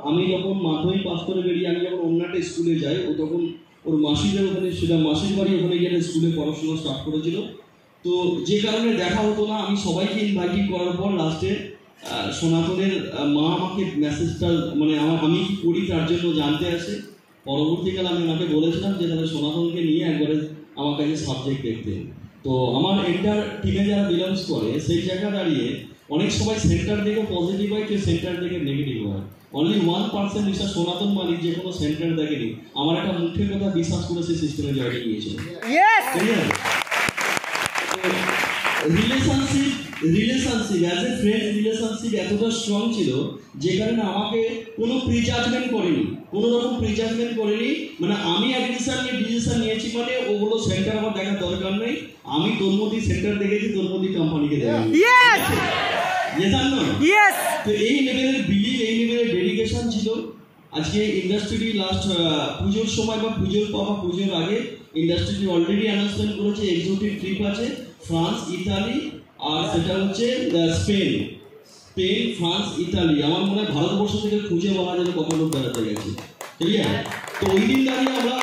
আমি যখন মাধ্যমিক পাস করে বেরিয়ে আমি যখন অন্য একটা স্কুলে যাই, ও তখন ওর মাসিদের ওখানে সেটা মাসির বাড়ি ওখানে গিয়ে স্কুলে পড়াশোনা স্টার্ট করেছিল। তো যে কারণে দেখা হতো না, আমি সবাইকে ইনভাইটিং করার পর লাস্টে সনাতনের মা আমাকে মেসেজটা মানে আমি কি করি তার জন্য জানতে আসে। পরবর্তীকালে আমি ওনাকে বলেছিলাম যে তাহলে সনাতনকে নিয়ে একবারে আমার কাছে সাবজেক্ট দেখতে। তো আমার এন্টার টিমে যারা বিলংস করে সেই জায়গা দাঁড়িয়ে অনেক সময় সেন্টার দিকে পজিটিভ হয়, কেউ সেন্টার দিকে নেগেটিভ হয়। অনলি 1% মিস্টার সনাতন মালিক যে কোনো সেন্টার দেখেনি, আমার একটা মুখের কথা বিশ্বাস করে সেই সিস্টেমে জয়েন নিয়েছিল। Relationship as a friend relationship এতটা স্ট্রং ছিল যে কারণে আমাকে কোনো প্রিজাজমেন্ট করেনি, কোনো রকম প্রিজাজমেন্ট করেনি। মানে আমি অ্যাডমিশন নিয়ে ডিসিশন নিয়েছি মানে ওগুলো সেন্টার আমার দেখার দরকার নেই। আমি তোর মধ্যে সেন্টার দেখেছি, তোর মধ্যে কোম্পানিকে দেখেছি। তো এই লেভেলের বিলিভ, এই লেভেলের ডেডিকেশন ছিল। আজকে ইন্ডাস্ট্রিটি লাস্ট পুজোর সময় বা পুজোর পর বা পুজোর আগে ইন্ডাস্ট্রিটি অলরেডি অ্যানাউন্সমেন্ট করেছে এক্সোটিক ট্রিপ আছে ফ্রান্স, ইতালি, আর সেটা হচ্ছে স্পেন, ফ্রান্স, ইতালি। আমার মনে হয় ভারতবর্ষ থেকে খুঁজে বলা যাবে কত লোক বেড়াতে গেছে, ঠিক আছে? তো ওই দিন দাঁড়িয়ে আমরা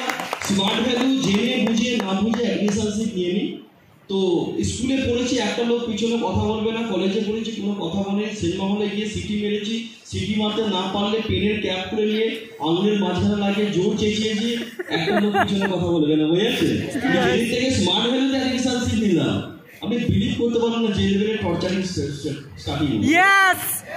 স্মার্ট ভ্যালু জেনে বুঝে না বুঝে অ্যাডমিশনশিপ নিয়ে নিই। তো স্কুলে পড়েছি, একটা লোক পিছনে কথা বলবে না, কলেজে পড়েছি কোনো কথা বলে, সিনেমা হলে গিয়ে সিটি মেরেছি, সিটি মারতে না পারলে পেনের ক্যাপ করে নিয়ে আঙুলের মাঝখানে লাগিয়ে জোর চেঁচিয়েছি, একটা লোক পিছনে কথা বলবে না, বুঝেছে? যেদিন থেকে স্মার্ট ভ্যালুতে অ্যাডমিশনশিপ নিলাম, আপনি বিলিভ করতে পারেন না যে লেভেলের টর্চারিং স্টার্টিং।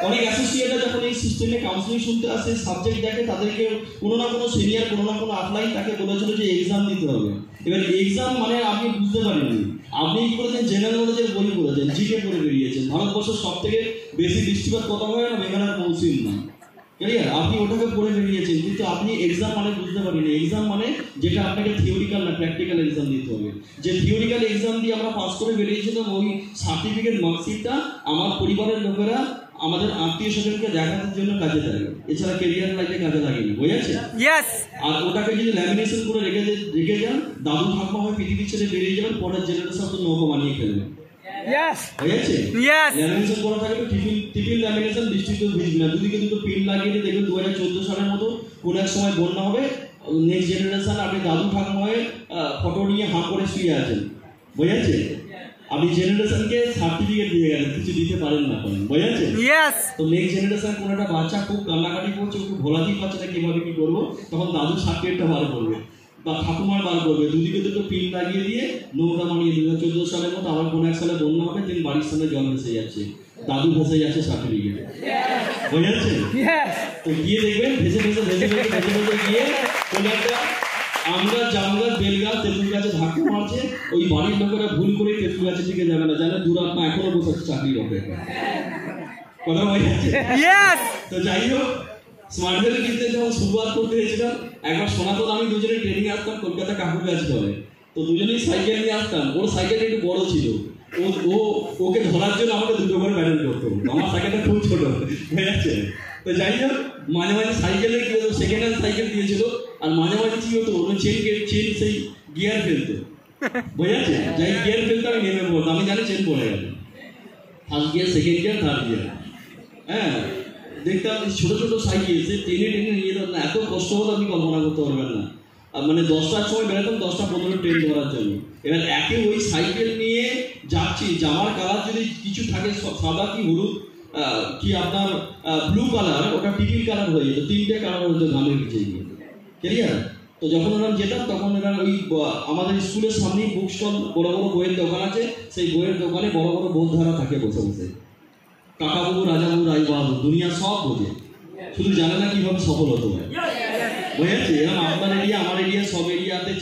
অনেক অ্যাসোসিয়েটরা যখন এই সিস্টেমে কাউন্সিলিং শুনতে আসে, সাবজেক্ট দেখে, তাদেরকে কোনো না কোনো সিনিয়র, কোনো না কোনো আপলাইন তাকে বলেছিল যে এক্সাম দিতে হবে। এবার এক্সাম মানে আপনি বুঝতে পারেননি, আপনি কি করেছেন জেনারেল নলেজের বই পড়েছেন, জিকে পড়ে বেরিয়েছেন। ভারতবর্ষের সব থেকে বেশি বৃষ্টিপাত কথা হয় না মেঘালয় মৌসুম না, ক্লিয়ার? আপনি ওটাকে পড়ে বেরিয়েছেন, কিন্তু আপনি এক্সাম মানে বুঝতে পারেননি। এক্সাম মানে যেটা আপনাকে থিওরিক্যাল না প্র্যাকটিক্যাল এক্সাম দিতে হবে। যে থিওরিক্যাল এক্সাম দিয়ে আমরা পাস করে বেরিয়েছিলাম, ওই সার্টিফিকেট মার্কশিটটা আমার পরিবারের লোকেরা আমাদের আত্মীয় স্বজনকে দেখানোর জন্য কাজে লাগে, এছাড়া কেরিয়ার লাইফে কাজে লাগেনি, বুঝেছে? আর ওটাকে যদি ল্যামিনেশন করে রেখে যান, দাদু ঠাকুমা হয়ে পৃথিবী ছেড়ে বেরিয়ে যাবেন, পরের জেনারেশন তো নৌকো বানিয়ে ফেলবেন, বুঝেছে? ল্যামিনেশন করা থাকে তো টিফিন ল্যামিনেশন, বৃষ্টিতে ভিজবে না, দুদিকে দুটো পিন লাগিয়ে দিয়ে দেখবেন 2014 সালের মতো কোনো এক সময় বন্যা হবে, নেক্সট জেনারেশন আপনি দাদু ঠাকুমা হয়ে ফটো নিয়ে হাঁ করে শুয়ে আছেন, বুঝেছে? আপনি জেনারেশনকে সার্টিফিকেট দিয়ে গেলেন, কিছু দিতে পারেন না, বুঝেছে? তো নেক্সট জেনারেশন কোনো একটা বাচ্চা খুব কান্নাকাটি করছে, খুব ভোলাতেই পারছে না কিভাবে কি করবো, তখন দাদু সার্টিফিকেটটা বার করবে বা ঠাকুমার বার করবে, দুদিকে দুটো পিন লাগিয়ে দিয়ে নৌকা বানিয়ে 2014 সালের মতো আবার কোনো এক সালে বন্যা হবে, তিনি বাড়ির সামনে জল ভেসে যাচ্ছে, দাদু ভেসে যাচ্ছে সার্টিফিকেট, বুঝেছে? তো গিয়ে দেখবেন ভেসে গিয়ে কোনো একটা আমরা জামগাছ, বেলগাছ, তেঁতুল গাছে ধাক্কা মারছে, ওই বাড়ির লোকেরা ভুল করে তেঁতুল গাছের দিকে যাবে না, জানে দুরাত্মা এখনো বসে চাকরির অপেক্ষা, কথা হয়ে যাচ্ছে। তো যাই হোক, স্মার্ট ভ্যালু কিনতে যখন শুরুয়াত করতে হয়েছিলাম, একবার সনাতন আমি দুজনে ট্রেনিং আসতাম কলকাতা কাকুর গাছ ধরে, তো দুজনেই সাইকেল নিয়ে আসতাম। ওর সাইকেলটা একটু বড় ছিল, ওকে ধরার জন্য আমাকে দুটো করে ব্যালেন্স করতো, আমার সাইকেলটা খুব ছোট, হয়ে যাচ্ছে। তো যাই হোক, মাঝে মাঝে সাইকেলে কি হতো, সেকেন্ড হ্যান্ড সাইকেল দিয়েছিল, আর মাঝে মাঝে কি হতো ওর চেন সেই গিয়ার ফেলতো, বুঝেছে? যাই গিয়ার ফেলতো, আমি নেমে পড়তো, আমি জানি চেন পড়ে গেল, first gear, second gear, third gear. হ্যাঁ, দেখতাম ছোট ছোট সাইকেল সে টেনে নিয়ে যেত না, এত কষ্ট হতো আপনি কল্পনা করতে পারবেন না। মানে 10টার সময় বেরোতাম, 10টা-15 ট্রেন ধরার জন্য। এবার একে ওই সাইকেল নিয়ে যাচ্ছি, জামার কালার যদি কিছু থাকে সাদা কি হলুদ কি আপনার ব্লু কালার, ওটা টিপিল কালার হয়ে যেত, 3টে কালার হতো ঘামের নিচে গিয়ে, ক্লিয়ার? তো যখন ওরা যেতাম তখন এরা ওই আমাদের স্কুলের সামনেই বুক স্টল, বড় বড় বইয়ের দোকান আছে, সেই বইয়ের দোকানে বড় বড় বোধধারা থাকে বসে বসে, কাকাবাবু, রাজাবাবু, রায়বাবু, দুনিয়া সব বোঝে, শুধু জানে না কিভাবে সফল হতে হয়, বুঝেছে? এরকম আপনার এরিয়া, আমার এরিয়া, সব এরিয়াতে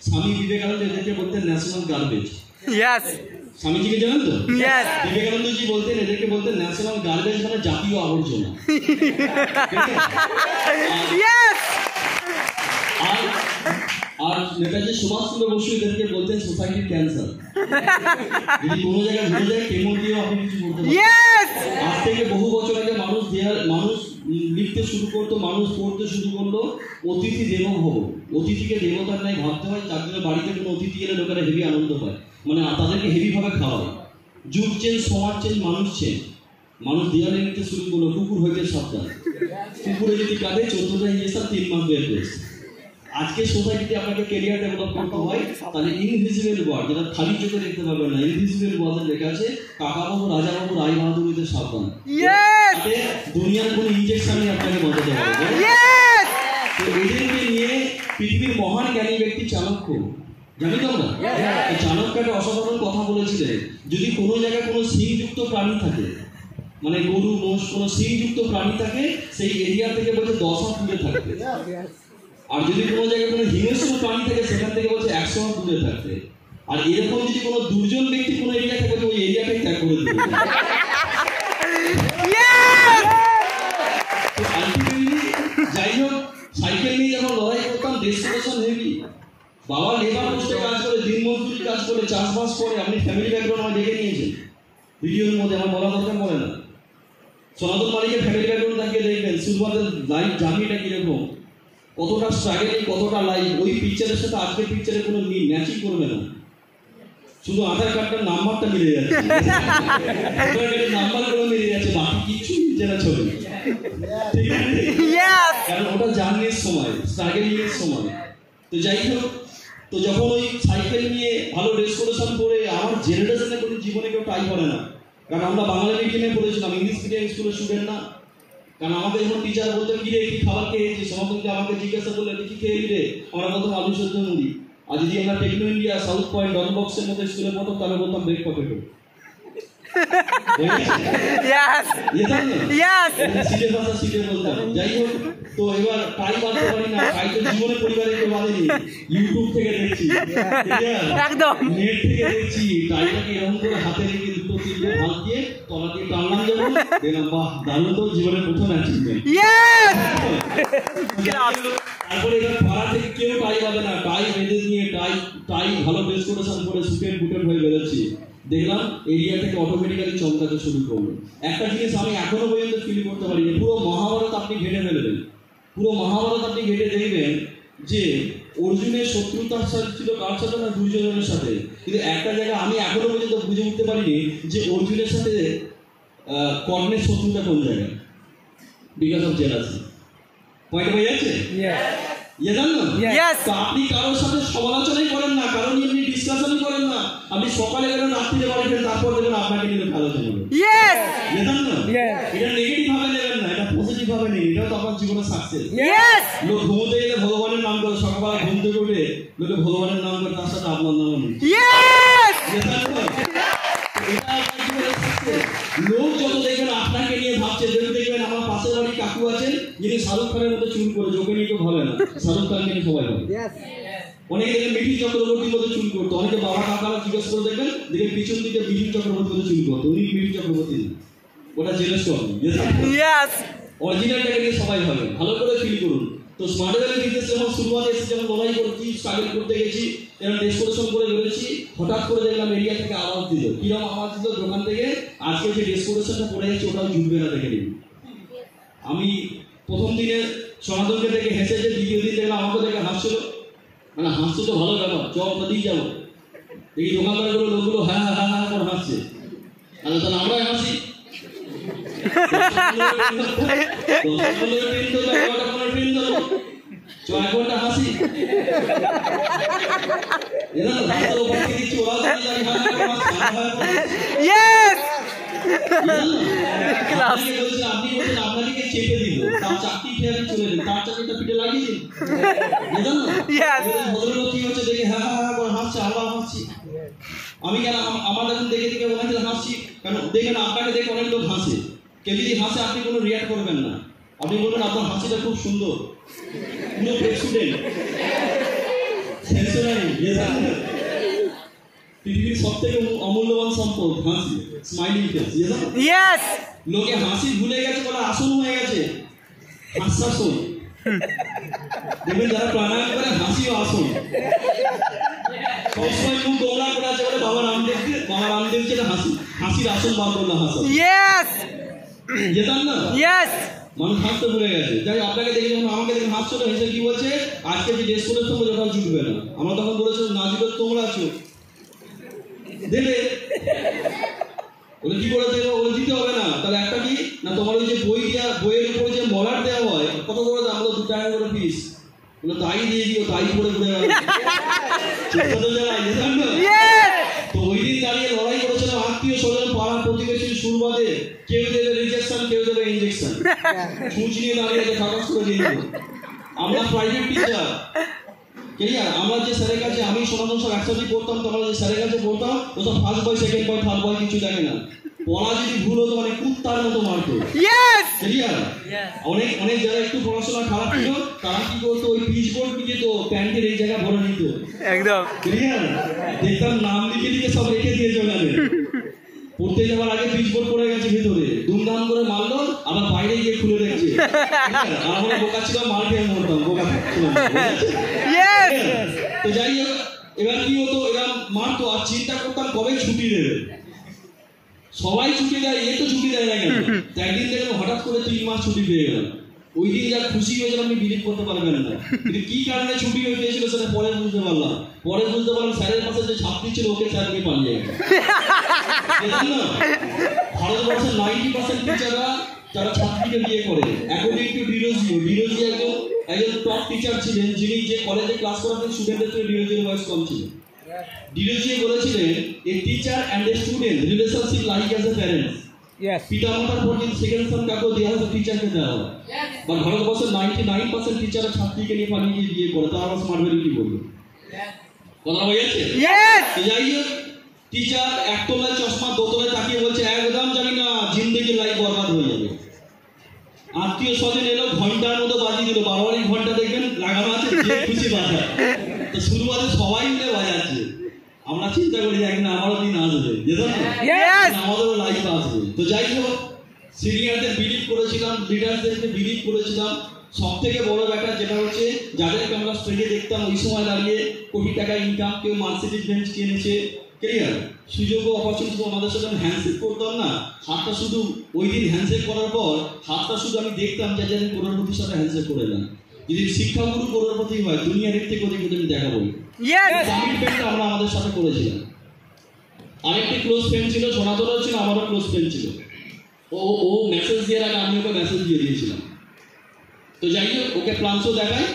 স্বামী বিবেকানন্দ এদেরকে বলতেন ন্যাশনাল গার্বেজ। স্বামীজিকে জানেন তো? বিবেকানন্দজি বলতেন, এদেরকে বলতেন ন্যাশনাল গার্বেজ, মানে জাতীয় আবর্জনা। আর নেতাজি সুভাষচন্দ্র বসু এদেরকে বলতেন সোসাইটির ক্যান্সার। যদি কোনো জায়গায় ঘুরে যায়, কেমন দিয়েও আপনি কিছু করতে পারেন। আজ থেকে বহু বছর আগে মানুষ লিখতে শুরু করতো, মানুষ পড়তে শুরু করলো অতিথি দেব ভব, অতিথিকে দেবতার নাই ভাবতে হয়। তার জন্য বাড়িতে কোনো অতিথি এলে লোকেরা হেভি আনন্দ পায়, মানে তাদেরকে হেভিভাবে খাওয়ায়। যুগ চেঞ্জ, সমাজ চেঞ্জ, মানুষ চেঞ্জ। মানুষ দেয়ালে নিতে শুরু করলো কুকুর হইতে সাবধান, কুকুরে যদি কাটে 14টা ইঞ্জেকশন 3 মাস বেড রেস্ট। আজকে সোসাইটিতে আপনাকে ক্যারিয়ার ডেভেলপ করতে হয়, তাহলে ইনভিজিবল ওয়ার্ড, যেটা খালি চোখে দেখতে পাবেন না, ইনভিজিবল ওয়ার্ডে লেখা আছে কাকাবাবু, রাজাবাবু, রায় বাহাদুরীদের সাবধান। দুনিয়ার কোনো ইঞ্জেকশনই আপনাকে বাঁচাতে পারবে। তো এদেরকে নিয়ে পৃথিবীর মহান জ্ঞানী ব্যক্তি চাণক্য, জানি তো আমরা, চাণক্য একটা অসাধারণ কথা বলেছিলেন, যদি কোনো জায়গায় কোনো সিংযুক্ত প্রাণী থাকে, মানে গরু, মোষ, কোনো সিংযুক্ত প্রাণী থাকে, সেই এরিয়া থেকে বলছে 10 হাত দূরে থাকবে। আর যদি কোনো জায়গায় কোনো হিংস্র প্রাণী থাকে, সেখান থেকে বলছে 100 হাত দূরে থাকবে। আর এরকম যদি কোনো দুর্জন ব্যক্তি কোনো এরিয়া থাকে, তো ওই এরিয়াটাই ত্যাগ করে দেবে। যাই হোক, সাইকেল নিয়ে যখন লড়াই করতাম, ডেস্টিনেশন হেভি, বাবা লেবার পোস্টে কাজ করে, দিন মজদুরি কাজ করে, চাষবাস করে, আপনি ফ্যামিলি ব্যাকগ্রাউন্ড আমার দেখে নিয়েছেন ভিডিওর মধ্যে, আমার বলা দরকার পড়ে না। সনাতন মালিকের ফ্যামিলি ব্যাকগ্রাউন্ড তাকিয়ে দেখবেন, সুরবাদের লাইফ জার্নিটা কিরকম, কতটা স্ট্রাগলিং, কতটা লাইফ। ওই পিকচারের সাথে আজকের পিকচারে কোনো মিল ম্যাচিং করবে না, শুধু আধার কার্ডটার নাম্বারটা মিলে যাচ্ছে, আধার কার্ডের নাম্বারগুলো মিলে যাচ্ছে, বাকি কিছু মিলছে ছবি। কারণ ওটা জার্নির সময়, স্ট্রাগলিং এর সময়। তো যাই হোক, তো যখন ওই সাইকেল নিয়ে ভালো ডেস্টিনেশন করে, আমার জেনারেশনে কোনো জীবনে কেউ ট্রাই করে না, কারণ আমরা বাংলা মিডিয়ামে পড়েছিলাম, ইংলিশ মিডিয়াম স্কুলের স্টুডেন্ট না। কারণ আমাকে যখন টিচার বলতো কি রে কি খাবার খেয়েছিস, সমাজকে আমাকে জিজ্ঞাসা করলে কি খেয়ে রে, আমরা বলতাম আলু সেদ্ধ মুড়ি। আর যদি আমরা টেকনো ইন্ডিয়া, সাউথ পয়েন্ট, ডন বক্সের মধ্যে স্কুলে পড়তাম, তাহলে বলতাম ব্রেক পটেটো। যাই হোক, তো এবার টাই বাঁধতে পারি না, টাই তো জীবনে পরিবারে কেউ বাঁধেনি, ইউটিউব থেকে দেখছি, নেট থেকে দেখছি, টাইটাকে এরকম করে হাতে রেখে 2-3 ভাগ দিয়ে তলা দিয়ে টানলাম, যেমন দেখলাম বাহ দারুণ, তো জীবনের প্রথম অ্যাচিভমেন্ট। তারপরে এবার পাড়া থেকে কেউ টাই বাঁধে না, টাই বেঁধে নিয়ে টাই ভালো ডেস্টিনেশন করে সুটেড বুটেড হয়ে বেরোচ্ছি, দেখলাম এরিয়া থেকে অটোমেটিক্যালি চমকাতে শুরু করলো। একটা জিনিস আমি এখনো পর্যন্ত ফিল করতে পারি, পুরো মহাভারত আপনি ঘেটে ফেলবেন, পুরো মহাভারত আপনি ঘেটে দেখবেন যে অর্জুনের শত্রুতার সাথে ছিল কার সাথে না, দুর্যোধনের সাথে। কিন্তু একটা জায়গা আমি এখনো পর্যন্ত বুঝে উঠতে পারিনি যে অর্জুনের সাথে কর্ণের শত্রুতা কোন জায়গায়, বিকজ অফ জেলাসি। পয়েন্ট হয়ে যাচ্ছে? তো আপনি কারোর সাথে সমালোচনাই করেন না, কারণ এমনি ডিসকাশনই করেন না, আপনি সকালে গেলেন, রাত্রিতে বাড়ি ফেরেন, তারপর দেখবেন আপনাকে নিয়ে আলোচনা করবেন। এটা নেগেটিভ ভাবে নেবেন না, এটা পজিটিভ ভাবে নিন, এটাও তো আপনার জীবনের সাকসেস। লোক ঘুমোতে গেলে ভগবানের নাম করে, সকালবেলা ঘুম থেকে উঠে লোকে ভগবানের নাম করে, তার সাথে আপনার নামও নেই। লোক যত দেখবেন আপনাকে নিয়ে ভাবছে, দেখবেন আমার পাশের বাড়ি কাকু আছেন যিনি শাহরুখ খানের মতো চুল করে, যোগে নিয়ে কেউ ভাবে না, শাহরুখ খানকে নিয়ে সবাই ভাবে। অনেকে দেখবেন মিঠুন চক্রবর্তীর মতো চুল করতো, অনেকে বাবা কাকারা জিজ্ঞেস করে দেখবেন, দেখবেন পিছন দিকে মিঠুন চক্রবর্তীর মতো চুল করতো, উনি মিঠুন চক্রবর্তী না, ওটা জেলাস করবেন। অরিজিনালটাকে নিয়ে সবাই ভাবে, ভালো করে ফিল করুন। তো স্মার্ট ভ্যালি বিজনেস যখন শুরুয়াতে এসে যখন লড়াই করছি, স্ট্রাগল করতে গেছি, এরকম ডেস্টিনেশন করে বেরোচ্ছি, হঠাৎ করে দেখলাম এরিয়া থেকে আওয়াজ দিল। কিরকম আওয়াজ দিল? দোকান থেকে আজকে যে ডেস্টিনেশনটা পড়ে যাচ্ছে ওটাও জুটবে না, দেখে নিন। আমি প্রথম দিনে সনাতনকে দেখে হেসেছে, দ্বিতীয় দিন দেখলাম আমাকে দেখে হাসছিল, মানে হাসছে তো ভালো ব্যাপার, চল দিয়ে যাবো। এই দোকানদারগুলো লোকগুলো হ্যাঁ হ্যাঁ হ্যাঁ হ্যাঁ করে হাসছে, তাহলে আমরাই হাসি। হাসি আপনি বলছেন আপনাকে চেপে দিল, তার চাকরি খেয়ে আপনি চলে দিন, তার চাকরিটা পিঠে লাগিয়ে দিন। ভদ্রলোক কি হচ্ছে দেখে হ্যাঁ হ্যাঁ করে হাসছে, আমরা হাসছি। আমি কেন আমার এখন দেখে দেখে মনে হচ্ছে হাসছি, কারণ দেখেন আপনাকে দেখে অনেক লোক হাসে, কেউ যদি হাসে আপনি কোনো রিয়াক্ট করবেন না, আপনি বলবেন আপনার হাসিটা খুব সুন্দর, পুরো প্রেসিডেন্ট পৃথিবীর সব থেকে অমূল্যবান সম্পদ হাসি, স্মাইলিং ফেস। লোকে হাসি ভুলে গেছে বলে আসন হয়ে গেছে, হাস্যাসন। দেখবেন যারা প্রাণায়াম করে হাসিও আসন, সবসময় মুখ গোমরা করে আছে বলে বাবা রামদেব যেটা হাসির আসন বার করলো, হাসা যেতাম না, মানুষ হাসতে ভুলে গেছে। যাই আপনাকে দেখে যখন আমাকে দেখে হাসছিল, হেসে কি বলছে, আজকে যে ড্রেস করে তোমরা যখন জুটবে না। আমরা তখন বলেছিলাম না জুটবে তোমরা আছো, দেবে ওটা কি করে দেবো? ওটা দিতে হবে না। তাহলে একটা কি না, তোমার ওই যে বইয়ের উপরে যে মলার দেওয়া হয়, কত করে দাম? 2 টাকা করে পিস। ওগুলো তাই দিয়ে দিও, তাই করে ঘুরে গেল। তো ওই দিন দাঁড়িয়ে লড়াই করেছিলাম আত্মীয় স্বজন পাড়া প্রতিবেশীর সুরবাদে, কেউ দেবে রিজেকশন, কেউ দেবে ইনজেকশন। ছুঁচ নিয়ে দাঁড়িয়ে কাগজ করে দিয়ে দিল। আমরা প্রাইভেট টিচার, ক্লিয়ার? আমরা যে স্যারের কাছে, আমি সনাতন স্যার একসাথে পড়তাম, তো আমরা যে স্যারের কাছে পড়তাম, ও সব first boy, second boy, third বয় কিছু দেখে না। পড়া যদি ভুল হতো মানে কুত্তার মতো মারতো। ক্লিয়ার? অনেক অনেক যারা একটু পড়াশোনা খারাপ ছিল তারা কি করতো, ওই পিচ বোর্ড নিয়ে তো প্যান্টের এই জায়গা ভরে নিত একদম। ক্লিয়ার? দেখতাম নাম লিখে লিখে সব রেখে দিয়েছে ওখানে। পড়তে যাওয়ার আগে পিচ বোর্ড পড়ে গেছে ভিতরে, ধুমধাম করে মারলো, আবার বাইরে গিয়ে খুলে দেখছে। আমরা বোকা ছিল, মার খেয়ে মরতাম, বোকা ছিলাম। তো যাই হোক, এবার কি হতো, এরা মারতো আর চিন্তা করতাম কবে ছুটি দেবে। সবাই ছুটি দেয়, এ তো ছুটি দেয় না কেন? একদিন দেখলাম হঠাৎ করে 3 মাস ছুটি পেয়ে গেলাম। ওই দিন যা খুশি হয়েছিল আপনি বিলিভ করতে পারবেন না। কিন্তু কি কারণে ছুটি হয়েছিল সেটা পরে বুঝতে পারলাম। পরে বুঝতে পারলাম স্যারের পাশে যে ছাত্রী ছিল ওকে স্যারকে পালিয়ে গেছে। ভারতবর্ষের 90% টিচাররা তারা ছাত্রীকে বিয়ে করে। অ্যাকর্ডিং টু ডিরোজি একজন টপ টিচার ছিলেন, যিনি যে কলেজে ক্লাস করাতেন স্টুডেন্টদের থেকে ডিরোজির বয়স কম ছিল। ডিরোজি বলেছিলেন, a teacher and a student relationship like as a parents. পিতামাতার পর যে সেকেন্ড স্থান কাকে দেওয়া হয়, টিচারকে দেওয়া হয়। বা ভারতবর্ষের 99% টিচাররা ছাত্রীকে নিয়ে পালিয়ে গিয়ে বিয়ে করে, তারা আবার স্মার্ট ভ্যালু কি বলবে? কথা হয়েছে? যাই হোক, টিচার একতলায় চশমা, দোতলায় তাকিয়ে বলছে একদম জানি না, জিন্দগি লাইফ বরবাদ হয়ে যাবে। আত্মীয় স্বজন এলো, ঘন্টার মতো বাজিয়ে দিল। বারবারই ঘন্টা দেখবেন লাগানো আছে, যে খুশি বাজায়। তো শুরুবাতে সবাই মিলে বাজাচ্ছে। আমরা চিন্তা করি একদিন আমারও দিন আসবে, আমাদেরও লাইফ আসবে। তো যাই হোক, সিনিয়রদের বিলিভ করেছিলাম, লিডারদেরকে বিলিভ করেছিলাম। সব থেকে বড় ব্যাপার যেটা হচ্ছে, যাদেরকে আমরা স্টেজে দেখতাম ওই সময় দাঁড়িয়ে কোটি টাকা ইনকাম, কেউ মার্সিডিজ বেঞ্চ কিনেছে, ক্লিয়ার? সুযোগ ও অপরচুনিটি, ওনাদের সাথে আমি হ্যান্ডশেক করতাম না। হাতটা শুধু ওই দিন হ্যান্ডশেক করার পর হাতটা শুধু আমি দেখতাম যে আমি করোড়পতির সাথে হ্যান্ডশেক করে এলাম। যদি শিক্ষাগুরু করোড়পতি হয়, দুনিয়ার দিক থেকে ওদিকে আমি দেখাবো। কমিটমেন্ট আমরা আমাদের সাথে করেছিলাম। আরেকটি ক্লোজ ফ্রেন্ড ছিল, সনাতনও ছিল, আমারও ক্লোজ ফ্রেন্ড ছিল। ও মেসেজ দিয়ে আগে আমি ওকে মেসেজ দিয়ে দিয়েছিলাম। তো যাই হোক, ওকে প্লান্সও দেখায়।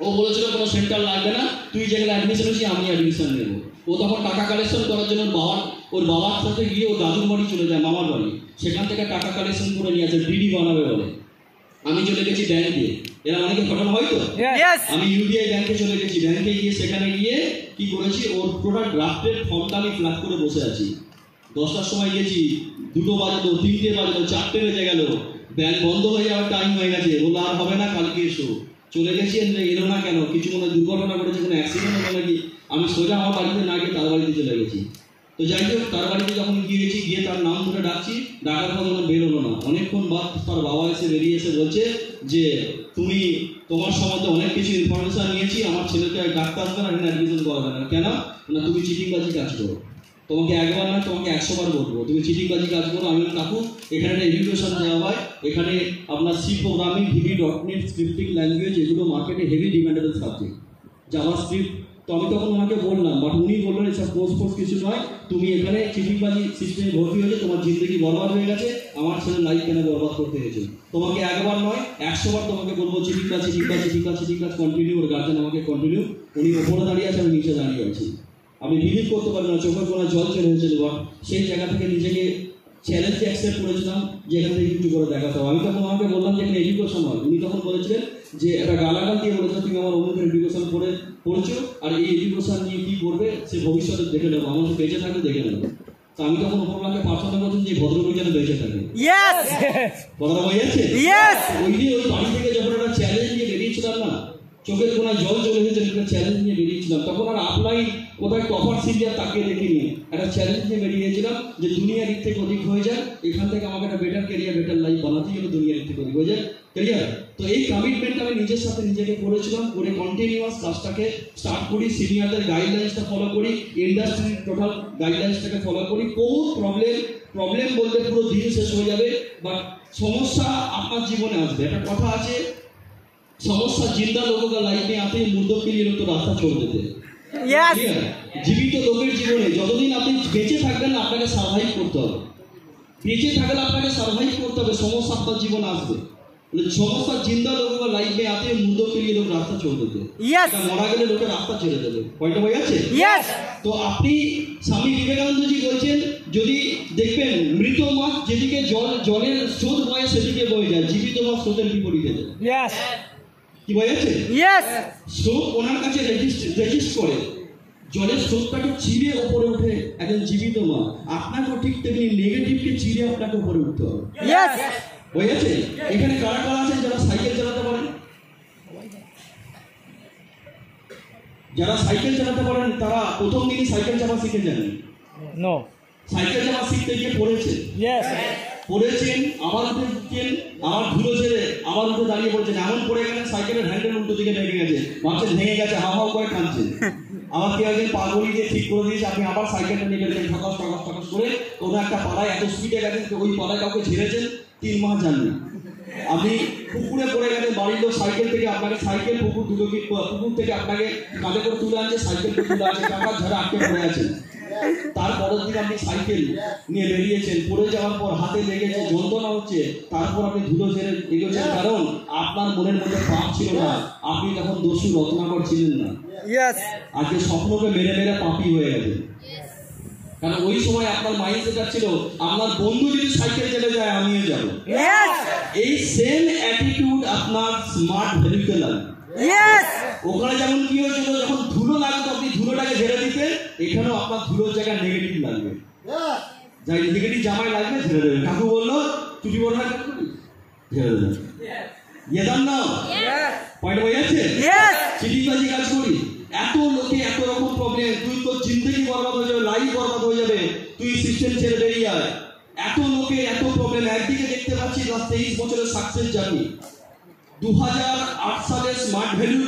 ও বলেছিল কোনো সেন্টার লাগবে না, তুই যেখানে অ্যাডমিশন হয়েছি আমি অ্যাডমিশন নেবো। ও তখন টাকা কালেকশন করার জন্য ওর বাবার সাথে গিয়ে ও দাদুর বাড়ি চলে যায়, মামার বাড়ি। সেখান থেকে টাকা কালেকশন করে নিয়ে আসে, ডিডি বানাবে বলে। আমি চলে গেছি ব্যাংকে। এরা অনেকে ঘটনা হয়তো, আমি ইউডিআই ব্যাংকে চলে গেছি। ব্যাংকে গিয়ে সেখানে গিয়ে কি করেছি, ওর টোটাল ড্রাফটের ফর্মটা আমি ফিল আপ করে বসে আছি। 10টার সময় গেছি, 2টো বাজলো, 3টে বাজলো, 4টে বেজে গেল। ব্যাংক বন্ধ হয়ে যাওয়ার টাইম হয়ে গেছে। বললো আর হবে না, কালকে এসো। চলে গেছি, এলো না কেন? কিছু মনে দুর্ঘটনা ঘটেছে, কোনো অ্যাক্সিডেন্ট হলো নাকি? আমি সোজা আমার বাড়িতে না গিয়ে তার বাড়িতে চলে গেছি। তো যাই হোক, তার বাড়িতে যখন গিয়েছি, গিয়ে তার নাম ধরে ডাকছি, ডাকার পর যখন বেরোলো না, অনেকক্ষণ বাদ তার বাবা এসে বেরিয়ে এসে বলছে যে তুমি তোমার সম্বন্ধে অনেক কিছু ইনফরমেশন নিয়েছি, আমার ছেলেকে ডাক্তার আসবে না, এখানে অ্যাডমিশন করাবে না। কেন না? তুমি চিটিংবাজি কাজ করো। তোমাকে একবার না, তোমাকে 100 বার বলবো, তুমি চিটিংবাজি কাজ করো। আমি কাকু, এখানে একটা এডুকেশন দেওয়া হয়, এখানে আপনার C programming, VB.NET, scripting language, এগুলো মার্কেটে heavy demandable subject. Java script. তো আমি তখন ওনাকে বললাম, বাট উনি বললেন এসব কোর্স কিছু নয়, তুমি এখানে চিটিংবাজি সিস্টেমে ভর্তি হয়েছে, তোমার জিন্দগি বরবাদ হয়ে গেছে, আমার ছেলের লাইফ কেন বরবাদ করতে হয়েছে? তোমাকে একবার নয় 100 বার তোমাকে বলবো চিটিংবাজি কন্টিনিউ। ওর গার্জেন আমাকে কন্টিনিউ। উনি ওপরে দাঁড়িয়ে আছে, আমি নিচে দাঁড়িয়ে আছি। আমি বিলিভ করতে পারি না, চোখের কোনা জল চলে এসেছিল। সেই জায়গা থেকে নিজেকে চ্যালেঞ্জ অ্যাকসেপ্ট করেছিলাম যে এখান থেকে কিছু করে দেখাতে হবে। আমি তখন আমাকে বললাম যে এখানে এডুকেশন হয়। উনি তখন বলেছিলেন যে একটা গালাগাল দিয়ে বলেছে, তুমি আমার অন্য এডুকেশন পড়েছো, আর এই এডুকেশন নিয়ে কি করবে সে ভবিষ্যতে দেখে নেবো, আমার বেঁচে থাকলে দেখে নেবো। তো আমি তখন উপরওয়ালাকে প্রার্থনা করছি যে ভদ্রলোক যেন বেঁচে থাকে। কথাটা হয়ে যাচ্ছে? ওই দিন ওই বাড়ি থেকে যখন একটা চ্যালেঞ্জ নিয়ে বেরিয়েছিলাম না, চোখের কোনায় জল চলে এসেছে, একটা চ্যালেঞ্জ নিয়ে বেরিয়েছিলাম। তখন আর আপলাই কোথায় টপার সিরিয়াল তাকিয়ে দেখিনি, একটা চ্যালেঞ্জ নিয়ে বেরিয়েছিলাম যে দুনিয়ার দিক থেকে অধিক হয়ে যায়, এখান থেকে আমাকে একটা বেটার ক্যারিয়ার, বেটার লাইফ বানাতে গেলে দুনিয়ার দিক থেকে অধিক হয়ে যায়, ক্লিয়ার? তো এই কমিটমেন্ট আমি নিজের সাথে নিজেকে করেছিলাম, করে কন্টিনিউয়াস কাজটাকে স্টার্ট করি, সিনিয়রদের গাইডলাইন্সটা ফলো করি, ইন্ডাস্ট্রির টোটাল গাইডলাইন্সটাকে ফলো করি। বহু প্রবলেম বলতে পুরো দিন শেষ হয়ে যাবে, বাট সমস্যা আপনার জীবনে আসবে। একটা কথা আছে, समस्या जिंदा लोगों का लाइफ में आते ही मुर्दों के लिए लोग तो रास्ता छोड़ देते हैं। জীবিত লোকের জীবনে যতদিন আপনি বেঁচে থাকবেন আপনাকে সার্ভাইভ করতে হবে। বেঁচে থাকলে আপনাকে সার্ভাইভ করতে হবে, সমস্যা আপনার জীবনে আসবে। সমস্যা জিন্দা লোক লাইফ में आते हैं, मुर्दों के लिए लोग रास्ता छोड़ देते हैं। মরা গেলে লোকের রাস্তা ছেড়ে দেবে। কয়টা বই আছে? তো আপনি স্বামী বিবেকানন্দ জি বলছেন, যদি দেখবেন মৃত মাছ যেদিকে জলের স্রোত বয়ে সেদিকে বয়ে যায়, জীবিত মাছ স্রোতের বিপরীতে যায়। কি বই আছে? স্রোত ওনার কাছে রেজিস্ট করে, জলের স্রোতটাকে চিরে ওপরে উঠে একজন জীবিত মাছ। আপনাকেও ঠিক তেমনি নেগেটিভকে চিরে আপনাকে উপরে উঠতে হবে। হয়ে গেছে? এখানে কারা কারা আছেন যারা সাইকেল চালাতে পারেন? যারা সাইকেল চালাতে পারেন তারা প্রথম দিনই সাইকেল চালা শিখে যান? সাইকেল চালা শিখতে গিয়ে পড়েছেন, আবার উঠেছেন, আবার ধুলো ছেড়ে আবার উঠে দাঁড়িয়ে পড়েছেন, এমন পড়ে গেলেন সাইকেলের হ্যান্ডেল উল্টো দিকে ভেঙে গেছে, ভাবছেন ভেঙে গেছে, হাও হাও করে কাঁদছেন। আবার কেউ একজন পাগলি দিয়ে ঠিক করে দিয়েছে, আপনি আবার সাইকেলটা নিয়ে গেছেন ঠকাস করে কোনো একটা পাড়ায় এত স্পিডে গেছেন, ওই পাড়ায় কাউকে ঝেড়েছেন, 3 মাস জানলেন। আপনি পুকুরে পড়ে গেছেন, বাড়ির লোক সাইকেল থেকে আপনাকে পুকুর থেকে আপনাকে কাঁধে করে তুলে আনছে, সাইকেল তুলে আনছে, টাকা ঝাড়া আটকে পড়ে আছেন। তারপরের দিন আপনি সাইকেল নিয়ে বেরিয়েছেন, পড়ে যাওয়ার পর হাতে লেগেছে, যন্ত্রণা হচ্ছে, তারপর আপনি ধুলো ঝেড়ে এগোচ্ছেন, কারণ আপনার মনের মধ্যে পাপ ছিল না, আপনি তখন দস্যু রত্নাকর ছিলেন না। আজকে স্বপ্নকে মেরে মেরে পাপি হয়ে গেছে, কারণ ওই সময় আপনার মাইন্ডসেট ছিল আপনার বন্ধু যদি সাইকেল চলে যায় আমিও যাব। এই সেম অ্যাটিটিউড আপনার স্মার্ট ভ্যালুতে লাগবে। ওখানে যেমন কি হয়েছিল, যখন ধুলো লাগতো আপনি ধুলোটাকে ঝেড়ে দিতেন, এখানেও আপনার ধুলোর জায়গায় নেগেটিভ লাগবে, যাই নেগেটিভ জামায় লাগবে ঝেড়ে দেবেন। কাকু বললো চুটি বড় না ঝেড়ে দেবেন। পয়েন্ট হয়ে যাচ্ছে? চিঠিবাজি কাজ করি, এত লোকে এত রকম প্রবলেম, তুই তো জিন্দগি বরবাদ হয়ে যাবে, লাইফ বরবাদ হয়ে যাবে, তুই সিস্টেম ছেড়ে বেরিয়ে যায়। এত লোকে এত প্রবলেম, একদিকে দেখতে পাচ্ছি 23 বছরের সাকসেস জার্নি। 2008 সালে স্মার্ট ভ্যালু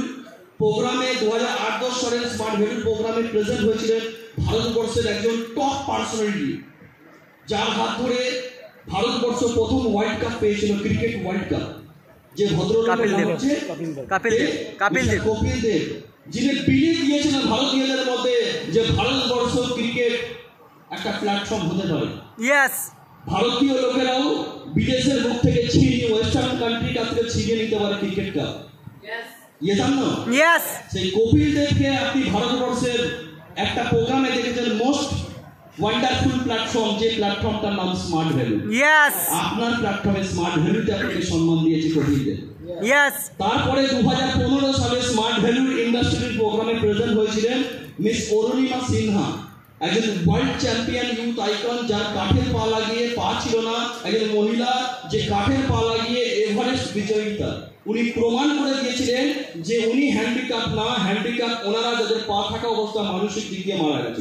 প্রোগ্রামে 2008-10 সালের স্মার্ট ভ্যালু প্রোগ্রামে প্রেজেন্ট হয়েছিলেন ভারতবর্ষের একজন টপ পার্সোনালিটি, যার হাত ধরে ভারতবর্ষ প্রথম ওয়ার্ল্ড কাপ পেয়েছিল, ক্রিকেট ওয়ার্ল্ড কাপ। যে ভদ্রলোকের নাম হচ্ছে কপিল দেব, যিনি বিলিভ দিয়েছিলেন ভারতীয়দের মধ্যে যে ভারতবর্ষ ক্রিকেট একটা প্ল্যাটফর্ম হতে পারে। ভারতীয় লোকেরাও বিদেশের মুখ থেকে ছিনিয়ে ওয়েস্টার্ন কান্ট্রি কাছ থেকে ছিনিয়ে নিতে পারে ক্রিকেট কাপ। সেই কপিল দেবকে আপনি ভারতবর্ষের একটা প্রোগ্রামে দেখেছেন, মোস্ট ওয়ান্ডারফুল প্ল্যাটফর্ম, যে প্ল্যাটফর্মটার নাম স্মার্ট ভ্যালু। আপনার প্ল্যাটফর্মে স্মার্ট ভ্যালুতে আপনাকে সম্মান দিয়েছে কপিল দেব। তারপরে 2015 সালে স্মার্ট ভ্যালু ইন্ডাস্ট্রির প্রোগ্রামে প্রেজেন্ট হয়েছিলেন মিস অরুণিমা সিনহা, একজন ওয়ার্ল্ড চ্যাম্পিয়ন ইউথ আইকন, যার কাঠের পা লাগিয়ে পা ছিল না, একজন মহিলা যে কাঠের পা লাগিয়ে এভারেস্ট বিজয়িতা। উনি প্রমাণ করে দিয়েছিলেন যে উনি হ্যান্ডিক্যাপ না, হ্যান্ডিক্যাপ ওনারা যাদের পা থাকা অবস্থা মানসিক দিক দিয়ে মারা গেছে।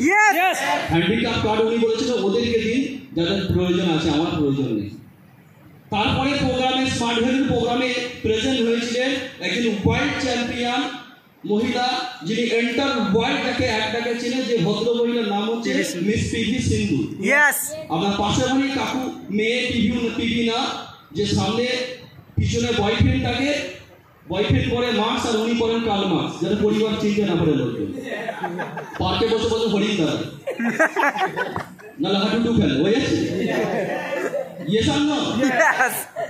হ্যান্ডিক্যাপ কার্ড উনি বলেছিলেন ওদেরকে দিন যাদের প্রয়োজন আছে, আমার প্রয়োজন নেই। তারপরে প্রোগ্রামে স্মার্ট ভ্যালু প্রোগ্রামে প্রেজেন্ট হয়েছিলেন একজন ওয়ার্ল্ড চ্যাম্পিয়ন মহিলা, যিনি এন্টার ওয়ার্ল্ড যাকে একটাকে চিনে, যে ভদ্র মহিলার নাম হচ্ছে মিস পিভি সিন্ধু। আপনার পাশের বাড়ি কাকু মেয়ে পিভি না, যে সামনে পিছনে বয়ফ্রেন্ড পরে মার্কস আর উনি পরেন কাল মার্কস, যাতে পরিবার চিনতে না পারে লোকজন। পার্কে বসে বসে হরিণ দাঁড়ায় না হাঁটু ফেলে হয়ে যাচ্ছে।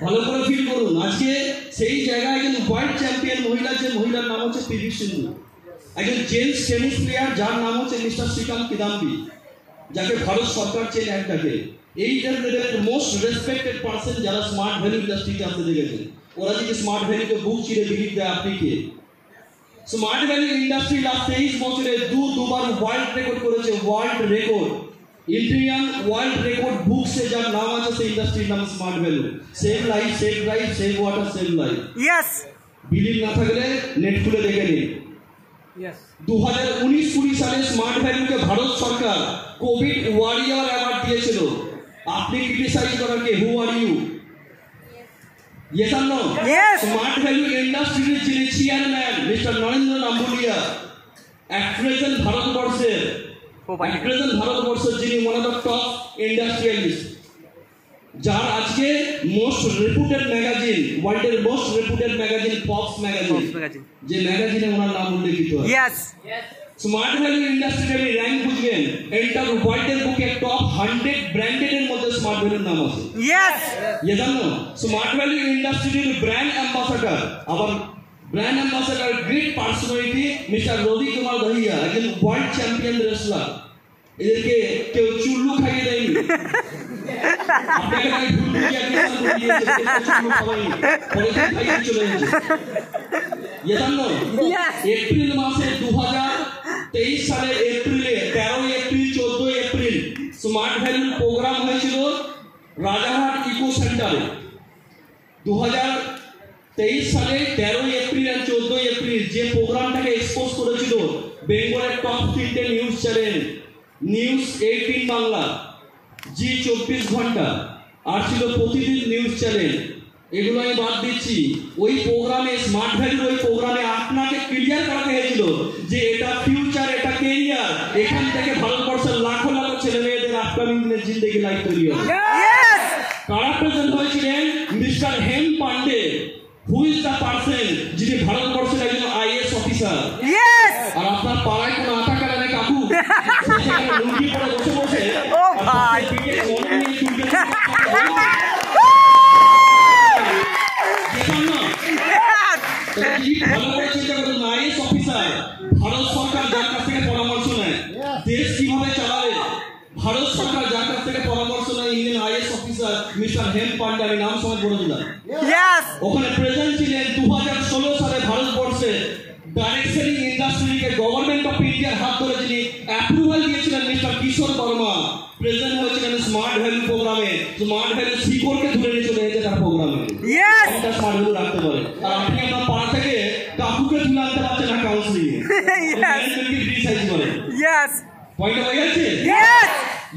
ভালো করে ফিল করুন, আজকে সেই জায়গায় কিন্তু ওয়ার্ল্ড চ্যাম্পিয়ন মহিলা, যে মহিলার নাম হচ্ছে পিভি সিন্ধু, একজন জেন্টস টেনিস প্লেয়ার যার নাম হচ্ছে মিস্টার শ্রীকান্ত কিদাম্বি, যাকে ভারত সরকার চেনে একটাকে। এই মোস্ট রেসপেক্টেড পার্সন যারা স্মার্ট ভ্যালু ইন্ডাস্ট্রিতে আসতে দেখেছেন, ওরা যদি স্মার্ট ভ্যালুকে বুক চিরে বিলিভ দেয় আপনি কে। স্মার্ট ভ্যালু ইন্ডাস্ট্রি লাস্ট 23 বছরে দুবার ওয়ার্ল্ড রেকর্ড করেছে, world record Indian world record বুকসে যার নাম আছে সেই ইন্ডাস্ট্রির নাম Smart Value. Save life, save life, save water, save life. Believe না থাকলে নেট খুলে দেখে নিন। 2019-20 সালে স্মার্ট ভ্যালুকে ভারত সরকার কোভিড ওয়ারিয়র অ্যাওয়ার্ড দিয়েছিল। আপনি ক্রিটিসাইজ করার কে? Who are you? Smart Value ইন্ডাস্ট্রির যিনি chairman mister Narendra Nambulia, present ভারতবর্ষের যিনি one of the top industrialist, যার আজকে মোস্ট রেপুটেড ম্যাগাজিন, ওয়ার্ল্ডের মোস্ট রেপুটেড ম্যাগাজিন ফক্স ম্যাগাজিন, যে ম্যাগাজিনে ওনার নাম উল্লেখিত আছে। স্মার্ট ভ্যালু ইন্ডাস্ট্রিতে র্যাঙ্ক বুঝবেন, এন্টার ওয়ার্ল্ডের বুকে টপ 100 ব্র্যান্ডের মধ্যে স্মার্ট ভ্যালুর নাম আছে। ইয়েস, ये জানো স্মার্ট ভ্যালু ইন্ডাস্ট্রির ব্র্যান্ড অ্যাম্বাসাডর, আবার brand ambassador great personality mister Ravi Kumar Dahiya, একজন ওয়ার্ল্ড চ্যাম্পিয়ন রেসলার। এদেরকে কেউ চুল্লু খাইয়ে দেয়নি, আপনাকে তাই ভুল বুঝিয়ে অ্যাডমিশন করে দিয়েছে, চুল্লু খাওয়ায়নি, পরে খাইয়ে চলে গেছে। ये জানো এপ্রিল মাসে 2023 সালে এপ্রিলে 13 এপ্রিল 14 এপ্রিল স্মার্ট ভ্যালুর প্রোগ্রাম হয়েছিল রাজারহাট ইকো সেন্টারে। 2023 সালে 13 এপ্রিল আর 14 এপ্রিল যে প্রোগ্রামটাকে এক্সপোজ করেছিল বেঙ্গলের top 3 news channel, news 18 Bangla, Zee 24 ঘন্টা, আর ছিল প্রতিদিন নিউজ চ্যানেল। এগুলো আমি বাদ দিচ্ছি। ওই প্রোগ্রামে স্মার্ট ভ্যালুর ওই প্রোগ্রামে আপনাকে ক্লিয়ার করাতে হয়েছিল যে এটা ফিউচার, এটা কেরিয়ার, এখান থেকে ভারতবর্ষের লাখো লাখো ছেলে মেয়েদের আপকামিং দিনের জিন্দেগি লাইফ তৈরি হবে। কারা প্রেজেন্ট হয়েছিলেন? Mister Hem Pandey, who is the person যিনি ভারতবর্ষের একজন আইএস অফিসার। আর আপনার পাড়ায় কোনো আটা কাটানে কাকু সেখানে লুঙ্গি পরে বসে বসে ও ভাই ভারত সরকার যার কাছ থেকে পরামর্শ নেয় দেশ কিভাবে চালাবে, ভারত সরকার যার কাছ থেকে পরামর্শ নেয় Indian IAS officer mister Hem Pandey, আমি নাম সময় বলে দিলাম। ওখানে প্রেজেন্ট ছিলেন 2016 সালে ভারতবর্ষে ডাইরেক্ট সেলিং ইন্ডাস্ট্রিকে গভর্নমেন্ট অফ ইন্ডিয়ার হাত ধরে যিনি অ্যাপ্রুভাল দিয়েছিলেন মিস্টার কিশোর বর্মা। প্রেজেন্ট হয়েছিলেন স্মার্ট ভ্যালু প্রোগ্রামে, স্মার্ট ভ্যালু শিকড়কে ধরে নিয়ে চলে এসেছে তার প্রোগ্রামে। এটা স্মার্ট ভ্যালু রাখতে পারে। আর আপনি আপনার পাড়া থেকে কাকুকে তুলে আনতে পারছেন না কাউন্সিলিং এ, ম্যানেজমেন্টকে ক্রিটিসাইজ করে। পয়েন্ট হয়ে গেছে?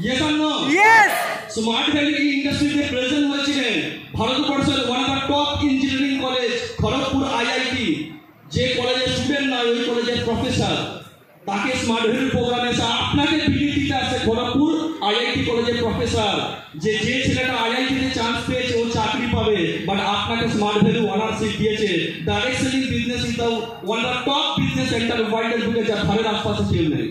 Yes or no? Smart value ইন্ডাস্ট্রিতে প্রেজেন্ট হয়েছিলেন ভারতবর্ষের one of the top engineering college Kharagpur IIT, যে কলেজের স্টুডেন্ট নয় ওই কলেজের প্রফেসর, তাকে স্মার্ট ভ্যালু প্রোগ্রামে এসে আপনাকে বিলিয়ে দিতে আসছে খড়গপুর আইআইটি কলেজের প্রফেসর, যে ছেলেটা আইআইটিতে চান্স পেয়েছে ও চাকরি পাবে, বাট আপনাকে স্মার্ট ভ্যালু অনারশিপ দিয়েছে। Direct selling business is the one of the top business sector ওয়ার্ল্ডের বুকে, যা ধারের আশপাশে কেউ নেই।